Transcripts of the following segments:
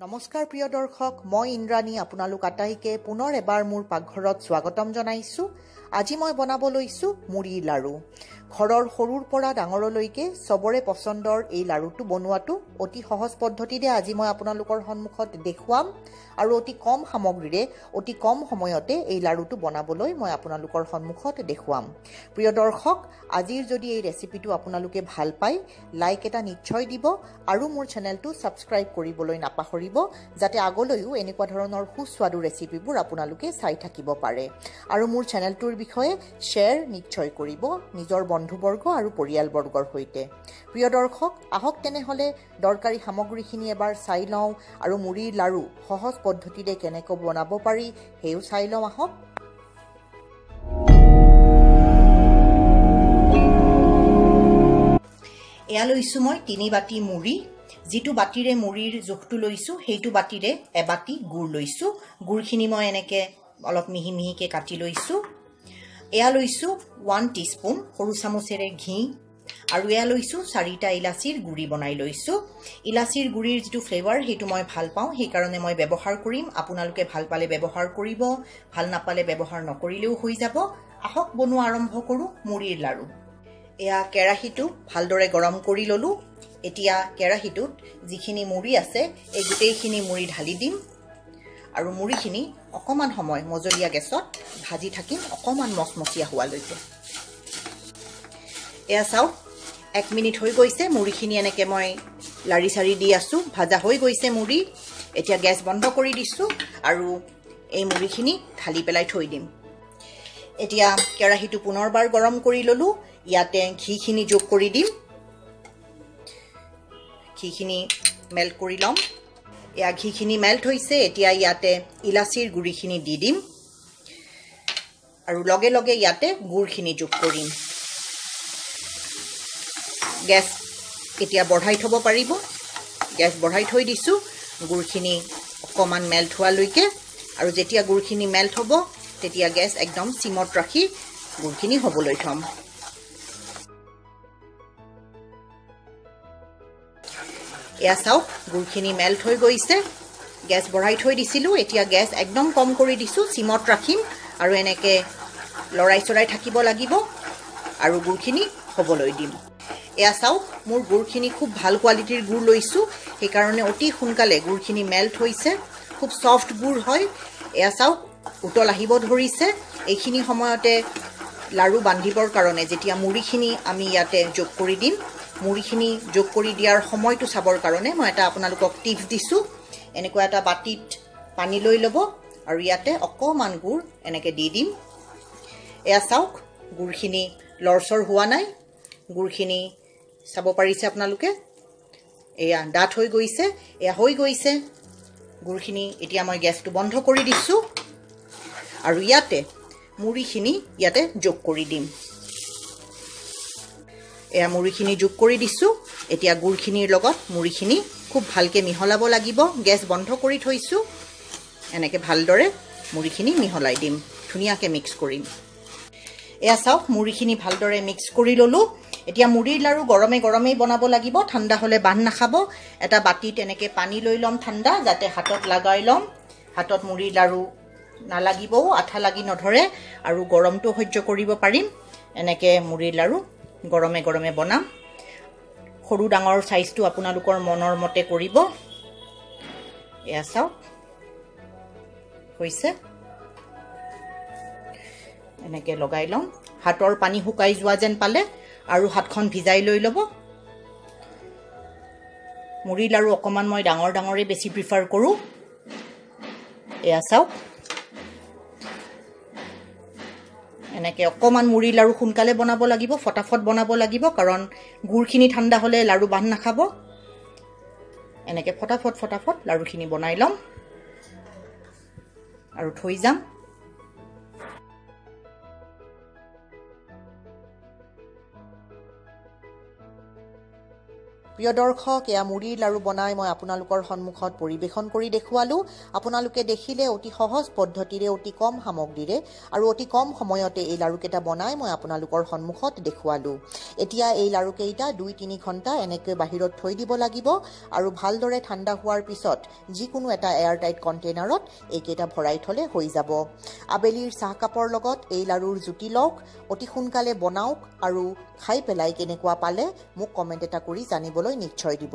নমস্কাৰ প্ৰিয় দৰ্শক মই ইন্দ্ৰাণী আপোনালোক আটাইকে পুনৰ এবাৰ মোৰ পাকঘৰত স্বাগতম জনাইছো আজি মই বনাব লৈছো মুড়ি লাড়ু ঘৰৰ সৰুৰ পৰা ডাঙৰলৈকে সবৰে পছন্দৰ এই লাড়ুটো বনোৱাটো অতি সহজ পদ্ধতিৰে আজি মই আপোনালোকৰ সন্মুখত দেখুৱাম আৰু অতি কম সামগ্ৰীৰে অতি কম সময়তে এই লাড়ুটো বনাবলৈ মই আপোনালোকৰ সন্মুখত দেখুৱাম প্ৰিয় দৰ্শক আজিৰ যদি এই ৰেচিপিটো আপোনালোকে ভাল পায় লাইক এটা নিশ্চয় দিব আৰু মোৰ চেনেলটো সাবস্ক্ৰাইব কৰিবলৈ নাপাহৰিব যাতে আগলৈও এনেকুৱা ধৰণৰ সুস্বাদু ৰেচিপিবোৰ আপোনালোকে চাই থাকিব পাৰে আৰু মোৰ চেনেলটোৰ বিষয়ে শ্বেয়াৰ নিশ্চয় কৰিব নিজৰ বন্ধুবৰ্গ আৰু পৰিয়ালবৰ্গৰ সৈতে প্ৰিয় দৰ্শক আহক তেনেহলে দৰকাৰী সামগ্ৰীখিনি এবাৰ চাই লওঁ আৰু মুড়িৰ লাড়ু সহজ পদ্ধতিৰে কেনেকৈ বনাব পাৰি হেও চাই লওঁ আহক এয়া লৈছো মই 3 বাটি মুড়ি যেটো বাটিৰে মুড়িৰ জোখটো লৈছো হেইটো বাটিৰে এবাটি গুড় লৈছো গুড়খিনি মই এনেকে অলপ মিহি মিহিকে কাটি লৈছো এয়া লৈছো 1 টিস্পুন সৰু চামুচেৰে ঘি আৰু এয়া লৈছো 4টা ইলাচিৰ গুড়ি বনাই লৈছো ইলাচিৰ গুড়িৰ যেটো ফ্লেভাৰ হেইটো মই ভাল পাওঁ হেই কাৰণে মই ব্যৱহাৰ কৰিম আপোনালোকে ভাল পালে ব্যৱহাৰ কৰিব ভাল নাপালে ব্যৱহাৰ নকৰিলেও হৈ যাব আহক বনোৱা আৰম্ভ কৰো মুড়িৰ লাড়ু এয়া কেৰাহীটো ভালদৰে গৰম কৰি ললো এতিয়া কেৰাহীটোত যিখিনি মুড়ি আছে এই গুটেইখিনি মুড়ি ঢালি দিম আৰু মুড়িখিনি অকমান সময় মজলীয়া গেছত ভাজি থাকিম অকমান মচমচীয়া হোৱালৈকে এয়া চাও 1 মিনিট হৈ গৈছে মুড়িখিনি এনেকে মই লাৰি সাৰি দি আছো ভাজা হৈ গৈছে মুড়ি এতিয়া গ্যাস বন্ধ কৰি দিছো আৰু এই মুড়িখিনি ঢালি পেলাই থৈ দিম এতিয়া কেৰাহীটো পুনৰবাৰ গৰম কৰি ললো ইয়াতে ঘিখিনি যোগ কৰি দিম ঘিখিনি মেল্ট কৰি লম এয়া ঘিখিনি মেল্ট হৈছে এতিয়া ইয়াতে ইলাচিৰ গুড়িখিনি দি দিম আৰু লগে লগে ইয়াতে গুড়খিনি যোগ কৰিম গ্যাস এতিয়া বঢ়াই থব পাৰিব গ্যাস বঢ়াই থৈ দিছো গুড়খিনি অকমান মেল্ট হোৱালৈকে আৰু যেতিয়া গুড়খিনি মেল্ট হ'ব তেতিয়া গ্যাস একদম সিমত ৰাখি গুড়খিনি হ'বলৈ থম এয়া চাওক গুড়খিনি মেল্ট হৈ গৈছে গ্যাস বঢ়াই থৈ দিছিলো এতিয়া গ্যাস একদম কম কৰি দিছো সিমত ৰাখিম আৰু এনেকে লৰাই চৰাই থাকিব লাগিব আৰু গুড়খিনি হ'বলৈ দিম এয়া চাওক মোৰ গুড়খিনি খুব ভাল কোৱালিটিৰ গুড় লৈছো সেই কাৰণে অতি সোনকালে গুড়খিনি মেল্ট হৈছে খুব সফট গুড় হয় এয়া চাওক উতল আহিব ধৰিছে এইখিনি সময়তে লাড়ু বান্ধিবৰ কাৰণে যেতিয়া মুড়িখিনি আমি ইয়াতে যোগ কৰি দিম মুড়িখিনি যোগ কৰি দিয়াৰ সময়টো চাবৰ কাৰণে মই এটা আপোনালোকক টিপছ দিছো এনেকুৱা এটা বাটিত পানী লৈ লব আৰু ইয়াতে অকমান গুড় এনেকে দি দিম এয়া চাওক গুড়খিনি লৰচৰ হোৱা নাই গুড়খিনি চাব পাৰিছে আপোনালোকে এয়া ডাঠ হৈ গৈছে এয়া হৈ গৈছে গুড়খিনি এতিয়া মই গ্যাসটো বন্ধ কৰি দিছো আৰু ইয়াতে মুড়িখিনি ইয়াতে যোগ কৰি দিম এয়া মুড়িখিনি যোগ কৰি দিছো এতিয়া গুড়খিনিৰ লগত মুড়িখিনি খুব ভালকে মিহলাব লাগিব গ্যাস বন্ধ কৰি থৈছো এনেকে ভালদৰে মুড়িখিনি মিহলাই দিম ধুনিয়াকে মিক্স কৰিম এয়া চাওক মুড়িখিনি ভালদৰে মিক্স কৰি ললো এতিয়া মুড়িৰ লাড়ু গৰমে গৰমে বনাব লাগিব ঠাণ্ডা হলে বান নাখাব এটা বাটিত এনেকে পানী লৈ লম ঠাণ্ডা যাতে হাতত লগাই লম হাতত মুড়িৰ লাড়ু নালাগিব আঠা লাগি নধৰে আৰু গৰমটো সহ্য কৰিব পাৰিম এনেকে মুড়িৰ লাড়ু গৰমে গৰমে বনাম সৰু ডাঙৰ সাইজটো আপোনালোকৰ মনৰ মতে কৰিব এয়া চাওক হৈছে এনেকে লগাই লম হাতৰ পানী শুকাই যোৱা যেন পালে আৰু হাতখন ভিজাই লৈ লব মুড়ি লাড়ু অকমান মই ডাঙৰ ডাঙৰে বেছি প্ৰিফাৰ কৰো এয়া চাওক এনেকে অকমান মুড়ি লাড়ু সোনকালে বনাব লাগিব ফটাফট বনাব লাগিব কাৰণ গুড়খিনি ঠাণ্ডা হলে লাড়ু বান্ধ নাখাব এনেকে ফটাফট লাড়ুখিনি বনাই লম আৰু থৈ যাম প্ৰিয় দৰ্শক, এয়া মুড়িৰ লাড়ু বনাই মই আপোনালোকৰ সন্মুখত পৰিৱেশন কৰি দেখুৱালোঁ। আপোনালোকে দেখিলে অতি সহজ পদ্ধতিৰে, অতি কম সামগ্ৰীৰে আৰু অতি কম সময়তে এই লাড়ুকেইটা বনাই মই আপোনালোকৰ সন্মুখত দেখুৱালোঁ। এতিয়া এই লাড়ুকেইটা 2-3 ঘণ্টা এনেকৈ বাহিৰত থৈ দিব লাগিব আৰু ভালদৰে ঠাণ্ডা হোৱাৰ পিছত যিকোনো এটা এয়াৰটাইট কণ্টেইনাৰত এইকেইটা ভৰাই থ'লে হৈ যাব। আবেলিৰ চাহকাপৰ লগত এই লাড়ুৰ জুতি লওক, অতি সোনকালে বনাওক আৰু খাই পেলাই কেনেকুৱা পালে মোক কমেণ্ট এটা কৰি জানিবলৈ নিশ্চয় দিব।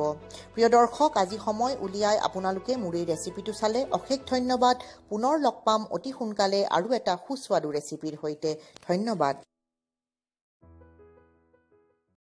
প্ৰিয় দৰ্শক, আজি সময় উলিয়াই আপোনালোকে মোৰ এই ৰেচিপিটো চালে অশেষ ধন্যবাদ। পুনৰ লগ পাম অতি সোনকালে আৰু এটা সুস্বাদু ৰেচিপিৰ সৈতে। ধন্যবাদ।